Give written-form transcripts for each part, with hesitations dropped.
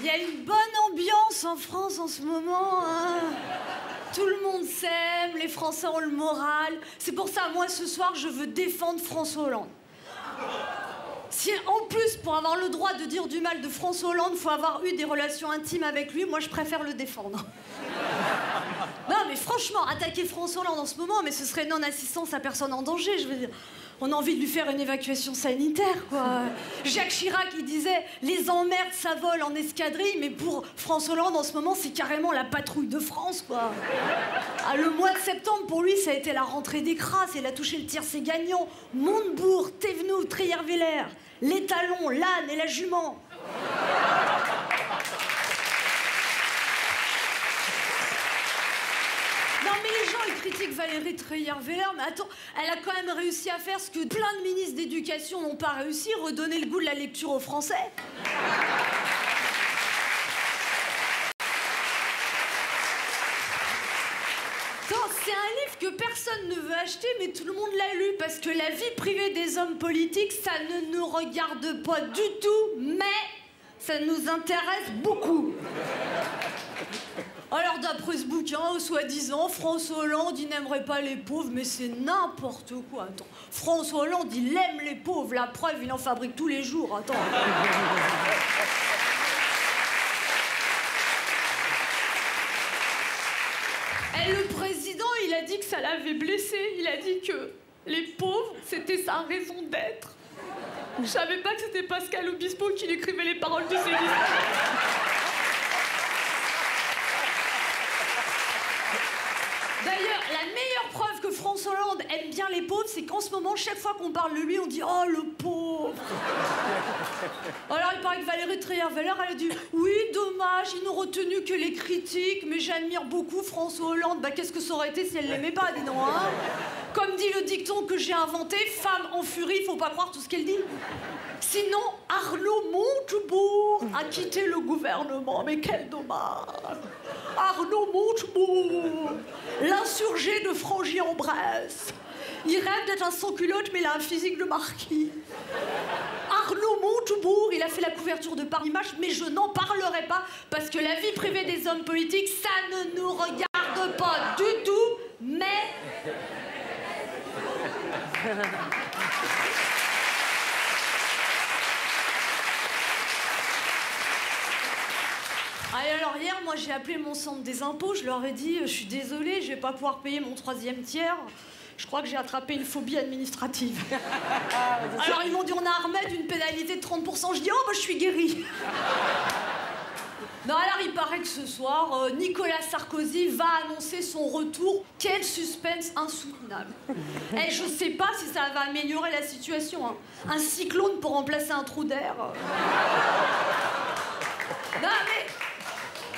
Il y a une bonne ambiance en France en ce moment, hein. Tout le monde s'aime, les Français ont le moral. C'est pour ça, moi, ce soir, je veux défendre François Hollande. Si, en plus, pour avoir le droit de dire du mal de François Hollande, il faut avoir eu des relations intimes avec lui, moi, je préfère le défendre. Non, mais franchement, attaquer François Hollande en ce moment, mais ce serait non-assistance à personne en danger, je veux dire. On a envie de lui faire une évacuation sanitaire, quoi. Jacques Chirac, il disait « Les emmerdes, ça vole en escadrille », mais pour François Hollande, en ce moment, c'est carrément la patrouille de France, quoi. Ah, le mois de septembre, pour lui, ça a été la rentrée des crasses. Il a touché le tiercé gagnant. Montebourg, Thévenoud, Treillerveller, les talons, l'âne et la jument. Non, mais les gens, ils critiquent Valérie Treillerveller, mais attends, elle a quand même réussi à faire ce que plein de ministres d'éducation n'ont pas réussi, redonner le goût de la lecture aux Français. Attends, c'est un livre que personne ne veut acheter, mais tout le monde l'a lu, parce que la vie privée des hommes politiques, ça ne nous regarde pas du tout, mais ça nous intéresse beaucoup. Alors d'après ce bouquin, soi-disant, François Hollande, il n'aimerait pas les pauvres, mais c'est n'importe quoi. Attends, François Hollande, il aime les pauvres, la preuve, il en fabrique tous les jours, attends. Et le président, il a dit que ça l'avait blessé, il a dit que les pauvres, c'était sa raison d'être. Je savais pas que c'était Pascal Obispo qui écrivait les paroles de ses livres. D'ailleurs, la meilleure preuve que François Hollande aime bien les pauvres, c'est qu'en ce moment, chaque fois qu'on parle de lui, on dit « Oh, le pauvre !» Alors, il paraît que Valérie Treillerveller, elle a dit « Oui, dommage, ils n'ont retenu que les critiques, mais j'admire beaucoup François Hollande. » Bah, qu'est-ce que ça aurait été si elle l'aimait pas, dis donc, hein? Comme dit le dicton que j'ai inventé, femme en furie, faut pas croire tout ce qu'elle dit. Sinon, Arnaud Montebourg a quitté le gouvernement. Mais quel dommage! Arnaud Montebourg, l'insurgé de Frangy-en-Bresse. Il rêve d'être un sans-culotte, mais il a un physique de marquis. Arnaud Montebourg, il a fait la couverture de Paris Match, mais je n'en parlerai pas, parce que la vie privée des hommes politiques, ça ne nous regarde pas du tout, mais... Alors hier, moi j'ai appelé mon centre des impôts, je leur ai dit je suis désolée, je vais pas pouvoir payer mon 3e tiers. Je crois que j'ai attrapé une phobie administrative. Alors ils m'ont dit on a à remettre une pénalité de 30%. Je dis oh bah je suis guérie. Non, alors il paraît que ce soir, Nicolas Sarkozy va annoncer son retour. Quel suspense insoutenable. Et je sais pas si ça va améliorer la situation, hein. Un cyclone pour remplacer un trou d'air. Non mais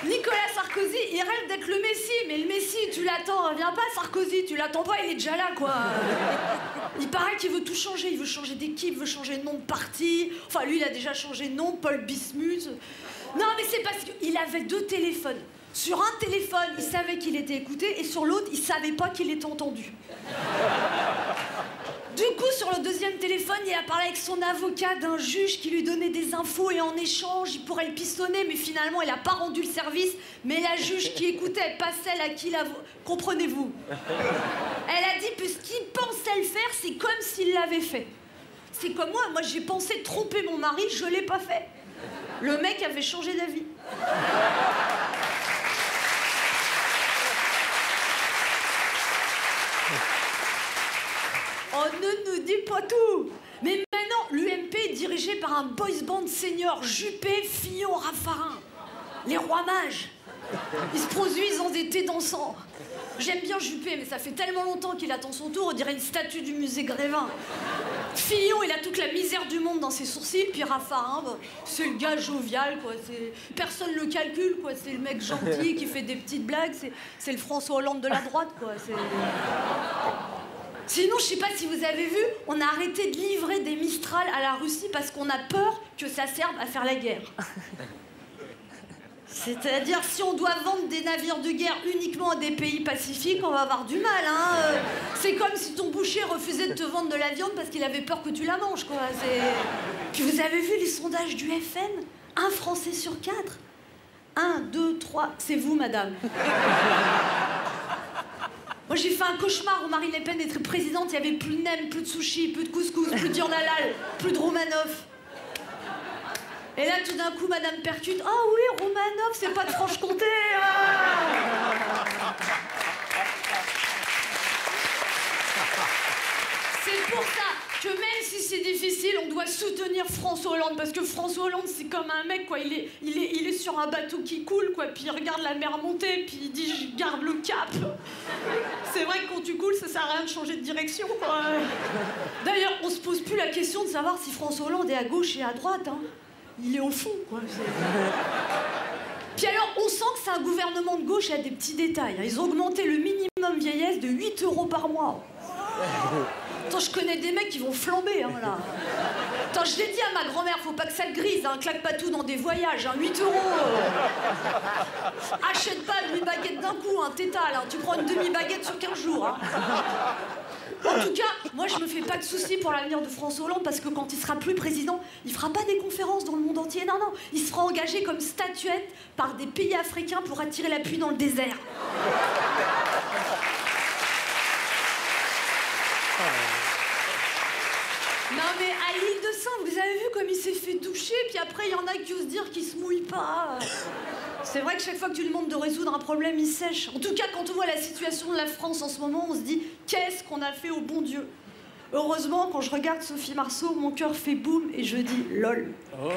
Nicolas Sarkozy, il rêve d'être le Messie, mais le Messie, tu l'attends, viens pas Sarkozy, tu l'attends pas, il est déjà là, quoi. Il paraît qu'il veut tout changer, il veut changer d'équipe, il veut changer de nom de parti. Enfin, lui, il a déjà changé de nom, Paul Bismuth. Non, mais c'est parce qu'il avait 2 téléphones. Sur un téléphone, il savait qu'il était écouté, et sur l'autre, il savait pas qu'il était entendu. Du coup, sur le 2e téléphone, il a parlé avec son avocat d'un juge qui lui donnait des infos et en échange, il pourrait le pistonner, mais finalement, il a pas rendu le service. Mais la juge qui écoutait, pas celle à qui la... Comprenez-vous? Elle a dit, puisqu'il pensait le faire, c'est comme s'il l'avait fait. C'est comme moi, j'ai pensé tromper mon mari, je l'ai pas fait. Le mec avait changé d'avis. Oh, ne nous dis pas tout. Mais maintenant, l'UMP est dirigé par un boys band senior, Juppé, Fillon, Raffarin. Les rois mages. Ils se produisent en été dansant. J'aime bien Juppé, mais ça fait tellement longtemps qu'il attend son tour, on dirait une statue du musée Grévin. Fillon, il a toute la misère du monde dans ses sourcils, puis Raffarin, bah, c'est le gars jovial, quoi. Personne le calcule, quoi. C'est le mec gentil qui fait des petites blagues, c'est le François Hollande de la droite, quoi. Sinon, je sais pas si vous avez vu, on a arrêté de livrer des Mistral à la Russie parce qu'on a peur que ça serve à faire la guerre. C'est-à-dire, si on doit vendre des navires de guerre uniquement à des pays pacifiques, on va avoir du mal, hein. C'est comme si ton boucher refusait de te vendre de la viande parce qu'il avait peur que tu la manges, quoi. Puis vous avez vu les sondages du FN? 1 Français sur 4 1, 2, 3, c'est vous, madame. Moi, j'ai fait un cauchemar où Marine Le Pen était présidente, il y avait plus de nem, plus de sushi, plus de couscous, plus de viande halal, plus de Romanov. Et là, tout d'un coup, madame percute. Ah oui, Romanov, c'est pas de Franche-Comté. C'est pour ça que même si c'est difficile, on doit soutenir François Hollande, parce que François Hollande, c'est comme un mec, quoi. Il est sur un bateau qui coule, quoi, puis il regarde la mer monter, puis il dit « je garde le cap ». C'est vrai que quand tu coules, ça sert à rien de changer de direction, quoi. D'ailleurs, on se pose plus la question de savoir si François Hollande est à gauche et à droite, hein. Il est au fond, quoi. Puis alors, on sent que c'est un gouvernement de gauche à des petits détails. Ils ont augmenté le minimum vieillesse de 8 € par mois. Attends, je connais des mecs qui vont flamber, hein, là. Attends, je l'ai dit à ma grand-mère, faut pas que ça te grise, hein, claque pas tout dans des voyages, hein, 8 €. Achète pas 8 baguettes d'un coup, hein, tétale, hein, tu prends une demi-baguette sur 15 jours, hein. En tout cas, moi je me fais pas de soucis pour l'avenir de François Hollande parce que quand il sera plus président, il fera pas des conférences dans le monde entier, non, non. Il sera engagé comme statuette par des pays africains pour attirer la pluie dans le désert. Non mais à l'île de Saint, vous avez vu comme il s'est fait doucher, puis après il y en a qui osent dire qu'il se mouille pas. C'est vrai que chaque fois que tu lui demandes de résoudre un problème, il sèche. En tout cas, quand on voit la situation de la France en ce moment, on se dit qu'est-ce qu'on a fait au bon Dieu. Heureusement, quand je regarde Sophie Marceau, mon cœur fait boum et je dis lol. Oh.